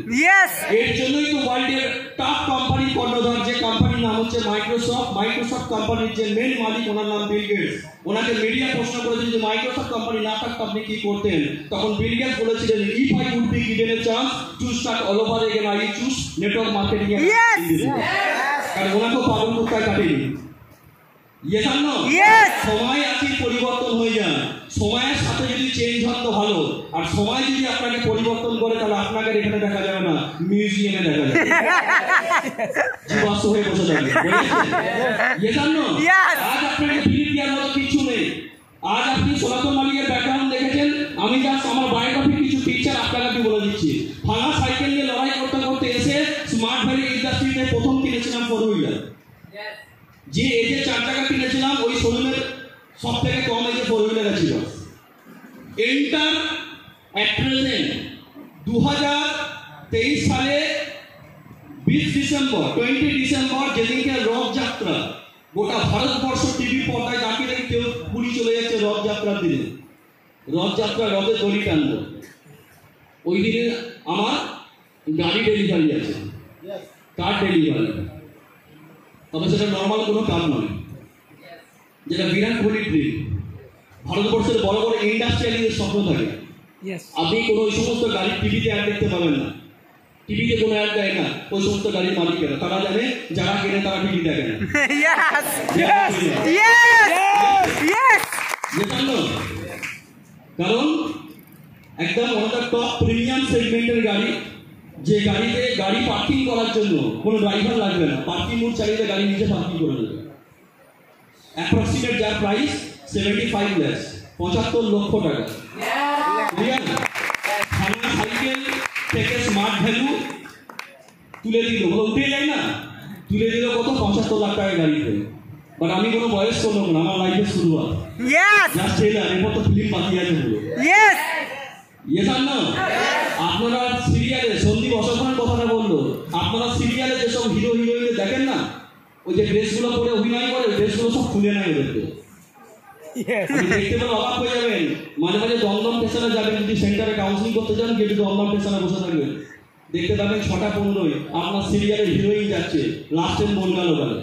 এর জন্যই তো ওয়ার্ল্ডের টপ কোম্পানি কর্ণধার, যে কোম্পানির নাম হচ্ছে মাইক্রোসফট। মাইক্রোসফট কোম্পানির যে মেন মালিক ওনার নাম বিল গেটস। ওনাকে মিডিয়া প্রশ্ন করেছিল যে মাইক্রোসফট কোম্পানি না থাকতো আপনি কি করতেন, তখন বিল গেটস বলেছিলেন if I would be given a chance to start all over again I choose network marketing. কারণ ওনাকেও পাগল কুত্তায় কাটেনি। সময় আছে, পরিবর্তন হয়ে যায়, সময়ের সাথে যদি চেঞ্জ হন তো ভালো, আর সময় যদি আপনাকে পরিবর্তন করে তাহলে আপনাকে এখানে দেখা যাবে না, মিউজিয়ামে দেখা যাবে, জীবাশ্ম হয়ে বসে যাবে। আজ আপনাকে বিলিভ দেওয়ার মতো কিছু নেই। আজ আপনি সনাতন মালিকের ব্যাকগ্রাউন্ড দেখেছেন, আমি জাস্ট আমার বায়োগ্রাফির কিছু পিকচার আপনাকে বলে দিচ্ছি। ভাঙা সাইকেল নিয়ে লড়াই করতে করতে এসে স্মার্ট ভ্যালু ইন্ডাস্ট্রিতে প্রথম কিনেছিলাম 4 হুইলার। যে এজে 4 টাকা কিনেছিলাম ওই শোরুমের সব থেকে কম এজে 4 হুইলার ছিল। এন্টার অ্যাট প্রেজেন্ট 2023 সালে 20 ডিসেম্বর যেদিনকে রথযাত্রা, গোটা ভারতবর্ষ টিভি পর্দায় ডাকি দেখি কেউ পুরী চলে যাচ্ছে রথযাত্রার দিনে, রথযাত্রা রথের দড়ি টানবো। ওই দিনে আমার গাড়ি ডেলিভারি আছে, কার ডেলিভারি, তবে সেটা নর্মাল কোনো কাজ নয়, যেটা বিরাট কোহলির ড্রিম। ভারতবর্ষের বড় বড় ইন্ডাস্ট্রিয়ালিস্টের স্বপ্ন থাকে। আপনি কোনো ওই সমস্ত গাড়ির টিভিতে অ্যাড দেখতে পাবেন না, টিভিতে কোনো অ্যাড দেয় না ওই সমস্ত গাড়ির মালিকেরা, তারা জানে যারা কেনে তারা টিভি দেখে না। কারণ একদম one of the top premium সেগমেন্টের গাড়ি, যে গাড়িতে গাড়ি পার্কিং করার জন্য কোনো ড্রাইভার লাগবে না, পার্কিং মোড চালিয়ে গাড়ি নিজে পার্কিং করে দেবে। অ্যাপ্রক্সিমেট যার প্রাইস 75 লাখ, 75 লক্ষ টাকা। ভাঙা সাইকেল থেকে স্মার্ট ভ্যালু তুলে দিল, উঠে যায় না, তুলে দিল কত 75 লাখ টাকা গাড়িতে। বাট আমি কোনো বয়স করবো না, আমার লাইফের শুরুয়াত, জাস্ট ট্রেলার, এরপর তো ফিল্ম বাকি আছে পুরো। আপনারা সিরিয়ালে সন্দীপ অশোকনের কথাটা বললো, আপনারা সিরিয়ালে যেসব হিরো হিরোইনদের দেখেন না, ওই যে ড্রেসগুলো পরে অভিনয় করে, ড্রেসগুলো সব খুলে নেয় ওদেরকে। দেখতে পেলে অবাক হয়ে যাবেন, মাঝে মাঝে দমদম স্টেশনে যাবেন, যদি সেন্টারে কাউন্সিলিং করতে যান, গেটে দমদম স্টেশনে বসে থাকবেন, দেখতে পাবেন 6:15 আপনার সিরিয়ালের হিরোইন যাচ্ছে লাস্টের বনগা লোকালে,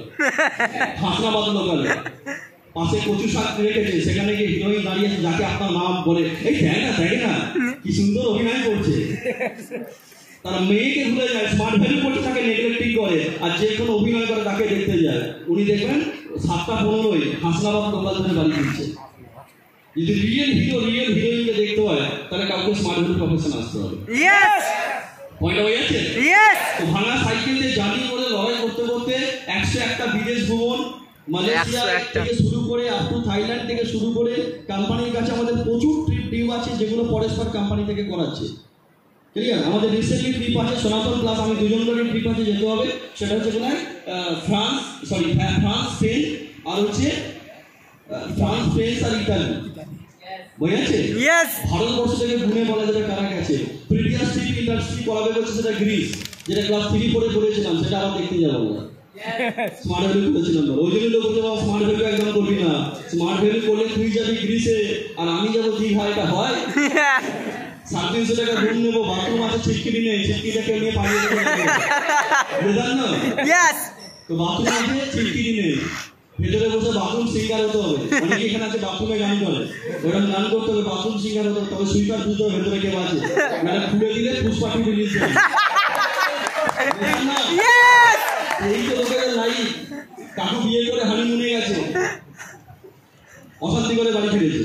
হাসনাবাদ লোকালে, পাশে কচু শাক রেখেছে, সেখানে গিয়ে হিরোইন দাঁড়িয়ে আছে, যাকে আপনার নাম বলে এই দেখে না কি সুন্দর অভিনয় করছে। তারা মেয়েকে ভুলে যায়, স্মার্ট ভ্যালু করতে তাকে নেগলেক্টিং করে, আর যে কোনো অভিনয় করে তাকে দেখতে যায়। উনি দেখবেন 7:15 হাসনাবাদ লোকাল ধরে বাড়ি ফিরছে। যদি রিয়েল হিরোইনকে দেখতে হয়, তাহলে কাউকে স্মার্ট ভ্যালু প্রফেশন আসতে হবে। পয়েন্ট হয়ে যাচ্ছে। তো ভাঙা সাইকেল দিয়ে জার্নি করে লড়াই করতে করতে 101টা বিদেশ ভ্রমণ, মালয়েশিয়া থেকে শুরু করে আপ টু থাইল্যান্ড থেকে শুরু করে, কোম্পানির কাছে আমাদের প্রচুর ট্রিপ আছে যেগুলো পরস্পর কোম্পানি থেকে করাচ্ছে। ক্লিয়ার? আমাদের রিসেন্টলি ট্রিপ আছে সনাতন প্লাস আমি দুজন করে ট্রিপ আছে যেতে হবে, সেটা হচ্ছে কোথায়? ফ্রান্স, স্পেন, আর হচ্ছে ফ্রান্স, স্পেন আর ইতালি। বুঝেছে? ভারতবর্ষ থেকে গুনে বলা যাবে কারা গেছে। প্রিভিয়াস ট্রিপ ইন্ডাস্ট্রি করাবে বলছে সেটা গ্রিস, যেটা ক্লাস 3 পড়ে পড়েছিলাম, সেটা আবার দেখতে যাবো না। স্মার্ট ভ্যালু করেছিলাম, ওই জন্য লোক বলছে বাবা স্মার্ট ভ্যালু একদম করবি না, স্মার্ট ভ্যালু করলে তুই যাবি গ্রিসে আর আমি যাবো দীঘা, এটা হয়? 350 টাকা রুম নেবো, বাথরুম আছে, ছিটকিনি নেই, ছিটকিটাকে নিয়ে পালিয়ে যাবো, বুঝলেন না? তো বাথরুম আছে, ছিটকিনি নেই, ভেতরে বসে বাথরুম সিঙ্গার হতে হবে। অনেকে এখানে আছে বাথরুমে গান করে, ওরা গান করতে হবে, বাথরুম সিঙ্গার হতে হবে, তবে সুইপার বুঝতে হবে ভেতরে কেউ আছে, মানে খুলে দিলে পুষ্পাটি রিলিজ হবে। এই তো লোকের লাইফ। কাকু বিয়ে করে হানিমুনে গেছে, অশান্তি করে বাড়ি ফিরেছে,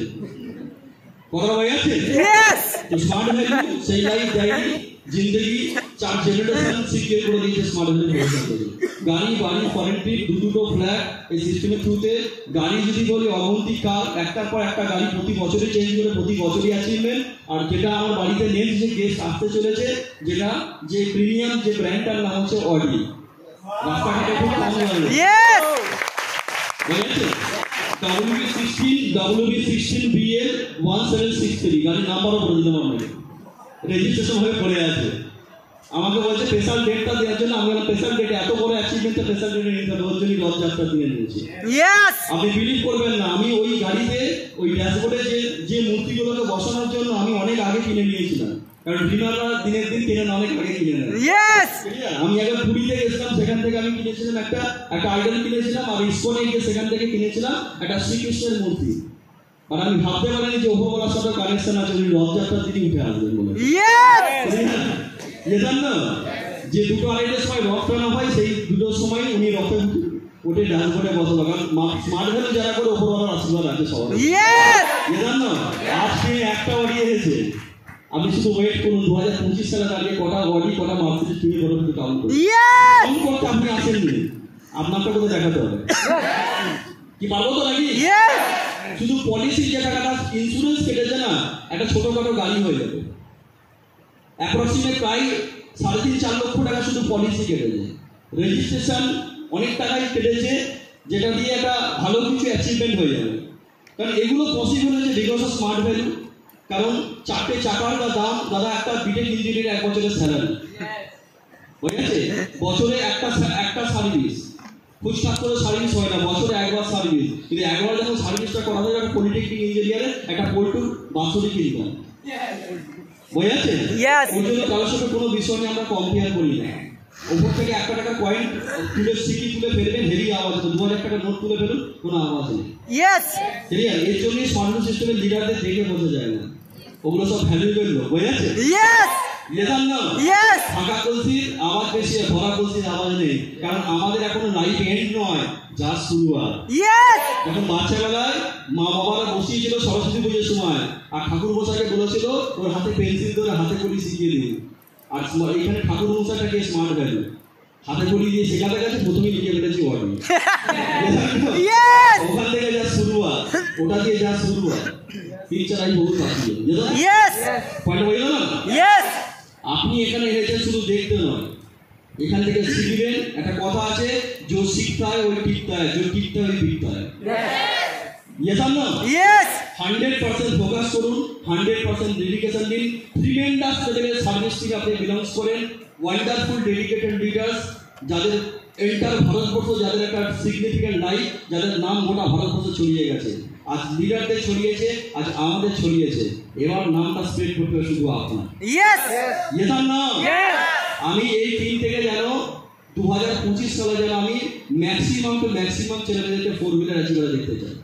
কথা হয়ে গেছে। তো স্মার্ট ভ্যালু সেই লাইফ দেয়নি, জিন্দগি 4 জেনারেশন সিকিউর করে দিয়েছে স্মার্ট ভ্যালু। গাড়ি, বাড়ি, ফরেন ট্রিপ, দুটো ফ্ল্যাট, এই সিস্টেমের থ্রুতে গাড়ি যদি বলি অগন্তি কার, একটার পর একটা গাড়ি প্রতি বছরই চেঞ্জ করে, প্রতি বছরই অ্যাচিভমেন্ট। আর যেটা আমার বাড়িতে নেক্সট যে গেস্ট আসতে চলেছে, যেটা যে প্রিমিয়াম যে ব্র্যান্ডটার নাম হচ্ছে অডি, রাস্তাঘাটে খুব কম লাগে। WB16 BL 1763 গাড়ির নাম্বারও বলে দিলাম আপনাকে, রেজিস্ট্রেশন হয়ে পড়ে আছে। আমাকে বলছে স্পেশাল ডেটটা দেওয়ার জন্য, আমি স্পেশাল ডেটে এত বড় অ্যাচিভমেন্টটা স্পেশাল ডেটে নিতে হবে, ওর জন্য রথযাত্রা দিয়ে নিয়েছি। আপনি বিলিভ করবেন না, আমি ওই গাড়িতে ওই ড্যাশবোর্ডে যে মূর্তিগুলোকে বসানোর জন্য আমি অনেক আগে কিনে নিয়েছিলাম, কারণ ডিনাররা দিনের দিন কিনে অনেক আগে কিনে নেয়। আমি একবার পুরীতে গেছিলাম, সেখান থেকে আমি কিনেছিলাম একটা আইডল কিনেছিলাম, আর ইস্কনে গিয়ে সেখান থেকে কিনেছিলাম একটা শ্রীকৃষ্ণের মূর্তি। আর আমি ভাবতে পারিনি যে ওপরওয়ালার সাথে কানেকশন আছে, উনি রথযাত্রার দিনই উঠে আসবেন বলে। জান না যে দুটো আড়াইটার সময় রথ টানা হয়, সেই দুটোর সময় উনি রথে উঠে ডান্স করে বসলো, কারণ স্মার্ট ভ্যালু যারা করে ওপরওয়ালার আশীর্বাদ আছে সবার। জান না আজকে একটা অডি এসেছে, আপনি শুধু ওয়েট করুন 2025 সালের আগে কটা অডি কটা মার্সিডিজ কিনে বড় কিছু কাউন্ট করুন। কাউন্ট করতে আপনি আসেননি, আপনারটা কোথাও দেখাতে হবে কি পারবো তো নাকি? শুধু পলিসি যে টাকাটা ইন্স্যুরেন্স কেটেছে না, একটা ছোটখাটো গাড়ি হয়ে যাবে। অ্যাপ্রক্সিমেট প্রায় 3.5-4 লক্ষ টাকা শুধু পলিসি কেটেছে, রেজিস্ট্রেশন অনেক টাকাই কেটেছে, যেটা দিয়ে একটা ভালো কিছু অ্যাচিভমেন্ট হয়ে যাবে। কারণ এগুলো পসিবল হয়েছে বিকজ অফ স্মার্ট ভ্যালু। কারণ 4টে চাকার বা দাম দাদা একটা বিটেক ইঞ্জিনিয়ারের 1 বছরের স্যালারি, বুঝেছে? বছরে একটা সার্ভিস, খুচখাচ করে সার্ভিস হয় না, বছরে একবার সার্ভিস। কিন্তু একবার যখন সার্ভিসটা করা যায়, একটা পলিটেকনিক ইঞ্জিনিয়ারের একটা পোল্টুর বাৎসরিক ইনকাম, বুঝেছে? ওই জন্য কারোর সাথে কোনো বিষয় নিয়ে আমরা কম্পেয়ার করি না। ওপর থেকে 1 টাকার কয়েন তুলে সিকি তুলে ফেলবেন, হেভি আওয়াজ হবে। 2000 টাকার নোট তুলে ফেলুন, কোনো আওয়াজ নেই। ক্লিয়ার? এর জন্যই স্মার্ট সিস্টেমের লিডারদের দেখে বোঝা যায় না, ওগুলো সব ভ্যালুয়েবল লোক, বুঝেছে? ফাঁকা কলসির আওয়াজ বেশি, ভরা কলসির আওয়াজ নেই, কারণ আমাদের এখনো লাইফ এন্ড নয়, যা শুরুয়াত। যখন বাচ্চাবেলায় মা বাবারা বসিয়েছিল সরস্বতী পুজোর সময়, আর ঠাকুর মশাইকে বলেছিল ওর হাতে পেন্সিল ধরে হাতে করি শিখিয়ে দিন। আর এখানে ঠাকুর মশাইটাকে স্মার্ট ভ্যালু হাতে করি দিয়ে শেখাতে গেছে, প্রথমে লিখে ফেলেছি অডি। ওখান থেকে যা শুরুয়াত, ওটা দিয়ে যা শুরুয়াত, টিচারাই বহুত বাকি। পয়েন্ট হয়ে গেল না? আপনি এখানে এসেছেন শুধু দেখতে নয়, এখান থেকে শিখবেন। একটা কথা আছে, যে শিখতে হয় ওই টিকতে হয়, যে টিকতে হয় বিকতে হয়। 100% ফোকাস করুন, 100% ডেডিকেশন দিন। ট্রিমেন্ডাস লেভেলের সার্ভিস থেকে আপনি বিলংস করেন। ওয়ান্ডারফুল ডেডিকেটেড লিডার্স, যাদের এন্টার ভারতবর্ষ, যাদের একটা সিগনিফিক্যান্ট লাইফ, যাদের নাম গোটা ভারতবর্ষ ছড়িয়ে গেছে। আজ লিডারদের ছড়িয়েছে, আজ আমাদের ছড়িয়েছে, এবার নামটা স্প্রেড করতে হবে শুধু আপনার। ইয়েতার নাম আমি এই টিম থেকে যেন 2025 সালে যেন আমি ম্যাক্সিমাম ছেলেমেয়েদেরকে 4 হুইলার অ্যাচিভ করে দেখতে চাই।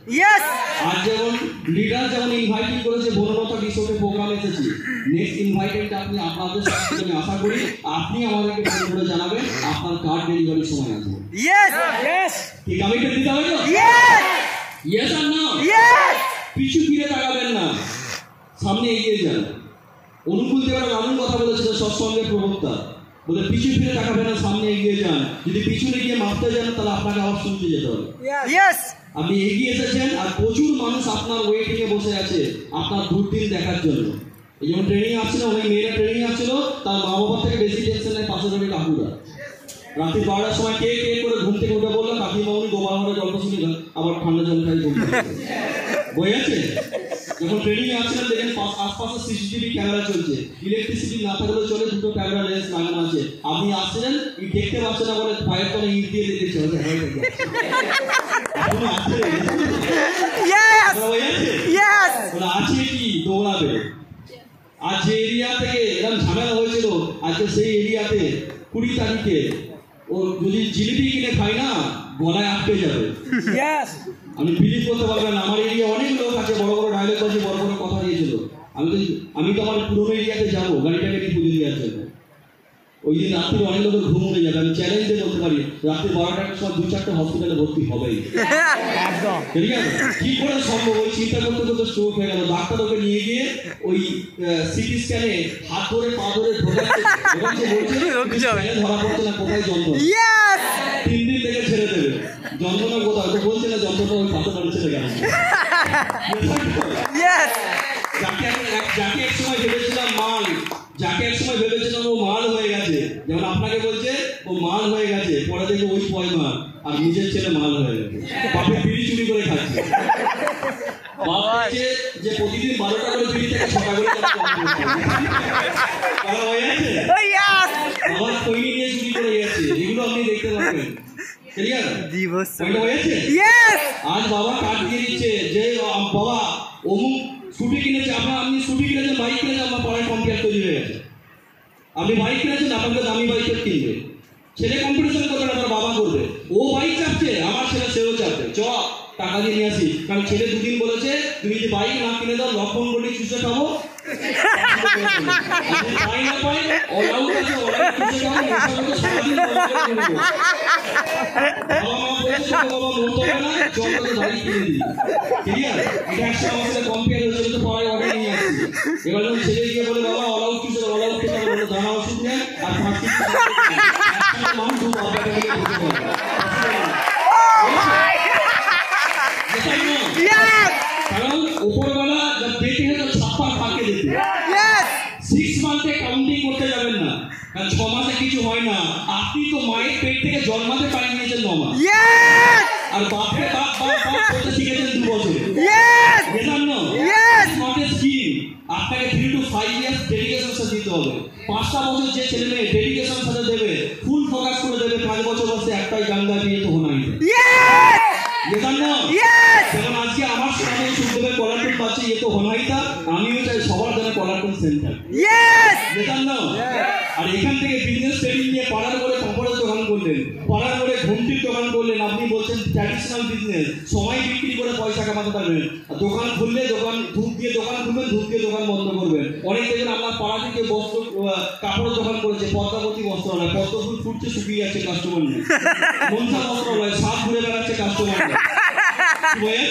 আর যেমন লিডার যেমন ইনভাইটিং করেছে বনলতা রিসোর্টে প্রোগ্রাম এসেছি, নেক্সট ইনভাইটেডটা আপনি আপনাদের সাথে আমি আশা করি আপনি আমাদেরকে ফোন করে জানাবেন আপনার কার্ড ডেলিভারির সময় আসবে। ঠিক আমি এটা দিতে হবে তো? ইয়েস আর নো? পিছু ফিরে তাকাবেন না, সামনে এগিয়ে যান। অনুকূল দেবের এমন কথা বলেছিল সৎসঙ্গের প্রবক্তা, বলে পিছু ফিরে তাকাবেন না, সামনে এগিয়ে যান। যদি পিছনে গিয়ে মাপতে যান তাহলে আপনাকে আবার শুনতে যেতে হবে। আপনি এগিয়ে এসেছেন আর প্রচুর মানুষ আপনার ওয়েটিং এ বসে আছে আপনার দুর্দিন দেখার জন্য। এই যেমন ট্রেনিং আসছিল, অনেক মেয়েরা ট্রেনিং আসছিল, তার মা বাবার থেকে বেশি টেনশন নেই পাশে ধরে কাকুরা। রাত্রি 12টার সময় কে করে ঘুম থেকে উঠে বললো কাকিমা উনি গোপাল ঘরে গল্প শুনে আবার ঠান্ডা জল খাই ঘুম বই আছে। যখন ট্রেনিং আসছিলেন দেখেন আশপাশে সিসিটিভি ক্যামেরা চলছে, ইলেকট্রিসিটি না থাকলেও চলে, দুটো ক্যামেরা লেন্স লাগানো আছে। আপনি আসছিলেন দেখতে পাচ্ছেন না বলে পায়ের তলে ইট দিয়ে দিতে চলে আছে কি দৌড়াবে। আর যে এরিয়া থেকে এরকম ঝামেলা হয়েছিল আজকে সেই এরিয়াতে 20 তারিখে ও যদি জিলিপি কিনে খাই না গলায় আটকে যাবে। আমি বিলিভ করতে পারবেন না, আমার এরিয়া অনেক লোক আছে বড় বড় ডায়লগ আছে, বড় বড় কথা দিয়েছিল। আমি তো আমার পুরোনো এরিয়াতে যাবো গাড়িটাকে নিয়ে পুজো দিয়ে আসবো। ওই দিন রাত্রে অনেক লোকের ঘুম উড়ে যাবে। আমি চ্যালেঞ্জে বলতে পারি রাত্রি 12টার সময় 2-4টে হসপিটালে ভর্তি হবেই। ঠিক আছে, কি করে সম্ভব? ওই চিন্তা করতে করতে স্ট্রোক হয়ে গেল। ডাক্তার ওকে নিয়ে গিয়ে ওই সিটি স্ক্যানে হাত ধরে পা ধরে ঢোকাচ্ছে, ধরা পড়ছে না কোথায় যন্ত্রণা। 3 দিন থেকে ছেড়ে দেবে। যন্ত্রণা কোথায় তো বলছে না, যন্ত্রণা ওই পাথর ছেড়ে গেল। যাকে এক সময় ভেবেছিলাম মাল, যাকে এক সময় ভেবেছিলাম ও মাল হয়ে গেছে, যেমন আপনাকে বলছে ও মাল হয়ে গেছে, পরে দেখে ওই পয় মাল আর নিজের ছেলে মাল হয়ে গেছে, বাপের বিড়ি চুরি করে খাচ্ছে। যে প্রতিদিন 12টা করে বিড়ি থেকে 6টা করে হয়ে আছে, আমার তৈরি নিয়ে চুরি করে গেছে। এগুলো আপনি দেখতে পাবেন। আজ বাবা কার্ড দিয়ে দিচ্ছে যে বাবা অমুক স্কুটি কিনেছে, আপনি স্কুটি কিনেছেন, বাইক কিনেছেন, আপনার পড়ায় কম্পিউটার তৈরি হয়ে গেছে। আপনি বাইক কিনেছেন, আপনাকে দামি বাইকের কিনবে। ছেলে কম্পিটিশন করবে না, আপনার বাবা করবে। ও বাইক চাপছে, আমার ছেলে সেও চাপবে, চ টাকা দিয়ে নিয়ে আসি। কারণ ছেলে দুদিন বলেছে তুমি যদি বাইক না কিনে দাও লক্ষণ করে চুষে খাবো। পাই না পাই অলাউট আছে, অলাউট চুষে খাবো। এবার যখন ছেলে গিয়ে বলে বাবা অলাউট চুষে অলাউট খেতে হবে, জানা ওষুধ নেই আর মানুষ কারণ উপরবেলা যা দেখে ছাপ্পা ফাঁকে দিতে 6 মান্থে কাউন্টিং করতে যাবেন না, কারণ 6 মাসে কিছু হয় না। আপনি তো মায়ের পেট থেকে জন্মাতে পারেন নিয়েছেন 9 মাস, আর বাপরে বাপ করতে শিখেছেন 2 বছরে। আপনাকে 3 to 5 years ডেডিকেশন সাথে দিতে হবে। 5টা বছর যে ছেলে মেয়ে ডেডিকেশন সাথে দেবে, ফুল ফোকাস করে দেবে, 5 বছর বসে একটাই গাঙ্গা দিয়ে তো হোনাই। যেমন আজকে আমার সামনে শুনতে কলারটুন পাচ্ছে, এ তো হোনাইতা, আমিও চাই সবার জন্য কলারটুন সেন্টার। আর এখান থেকে বিজনেস ট্রেনিং নিয়ে পাড়ার করে কাপড়ের দোকান করলেন, পাড়ার করে ঘুমটির দোকান করলেন। আপনি বলছেন ট্র্যাডিশনাল বিজনেস, সময় বিক্রি করে পয়সা কামাতে পারবেন। দোকান খুললে ধূপ দিয়ে দোকান খুলবেন, ধূপ দিয়ে দোকান বন্ধ করবেন। অনেক দেখবেন আপনার পাড়া থেকে বস্ত্র কাপড়ের দোকান করেছে, পদ্মাবতী বস্ত্রালয়, পদ্ম ফুল ফুটছে শুকিয়ে যাচ্ছে কাস্টমার নেই। মনসা বস্ত্রালয়, সাপ ঘুরে বেড়াচ্ছে কাস্টমার নেই।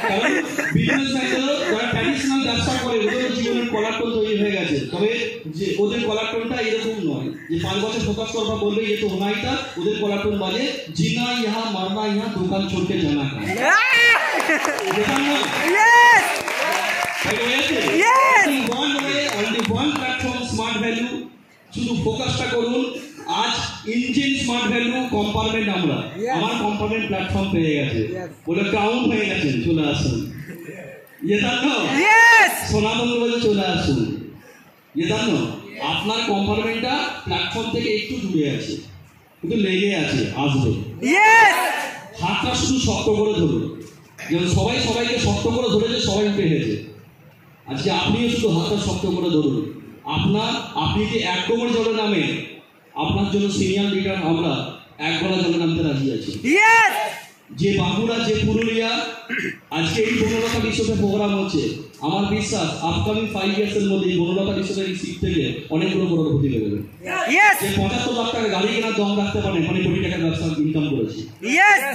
কারণ বিজনেসম্যানদেরও যারা ট্র্যাডিশনাল ব্যবসা করে ওদের জীবনের কলারটন তৈরি হয়ে গেছে। তবে যে ওদের কলারটনটা এরকম নয় যে 5 বছর ফোকাস করবা বলবে এ তো হোনাইতা। ওদের কলারটন বাজে জিনা ইহা মারনা ইহা দোকান ছোটকে জানা খায়। স্মার্ট ভ্যালু, শুধু ফোকাসটা করুন। আজ ইঞ্জিন স্মার্ট ভ্যালু কম্পার্টমেন্ট, আমরা আমার কম্পার্টমেন্ট প্ল্যাটফর্ম পেয়ে গেছে, বলে ক্রাউন হয়ে গেছেন, চলে আসুন। সোনাবন্ধ বলে চলে আসুন। আপনার কম্পার্টমেন্টটা প্ল্যাটফর্ম থেকে একটু দূরে আছে, কিন্তু লেগে আছে, আসবে। হাতটা শুধু শক্ত করে ধরুন, যেমন সবাই সবাইকে শক্ত করে ধরেছে, সবাই উঠে হেঁটেছে। আজকে আপনিও শুধু হাতটা শক্ত করে ধরুন। আপনি যে এক কোমর জলে নামে, আপনার জন্য সিনিয়র লিডার আমরা এক গলা জলে নামতে রাজি আছি। যে বাঁকুড়া, যে পুরুলিয়া, আজকে এই বনলতা বিশ্বতে প্রোগ্রাম হচ্ছে, আমার বিশ্বাস আপকামিং 5 years এর মধ্যে এই বনলতা বিশ্বতে সিট থেকে অনেকগুলো করোড়পতি বেরোবে। যে 75 লাখ টাকা গাড়ি কেনার দম রাখতে পারে, মানে কোটি টাকার ব্যবসা ইনকাম করেছে।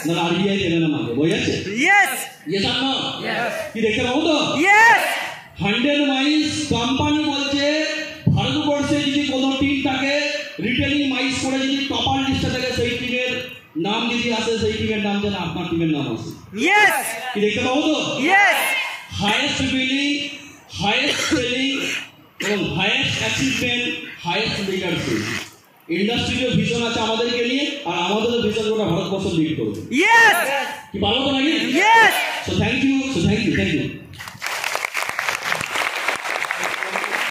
না আরবিআই দেবে না মাকে, বোঝাচ্ছে? কি দেখতে পাবো তো? 100 মাইলস কোম্পানি বলছে ভারতবর্ষে যদি কোনো টিম থাকে রিটেলিং মাইলস করে যদি টপার লিস্টে থাকে, সেই টিমের নাম যদি আসে, সেই টিমের নাম যেন আপনার টিমের নাম আসে। কি দেখতে পাবো তো? হাইয়েস্ট বিলিং, হাইয়েস্ট সেলিং এবং হাইয়েস্ট অ্যাচিভমেন্ট, হাইয়েস্ট লিডারশিপ। ইন্ডাস্ট্রির ভিশন আছে আমাদেরকে নিয়ে, আর আমাদেরও ভিশন গোটা ভারতবর্ষ লিড করবে। কি পারবো তো নাকি? So thank you.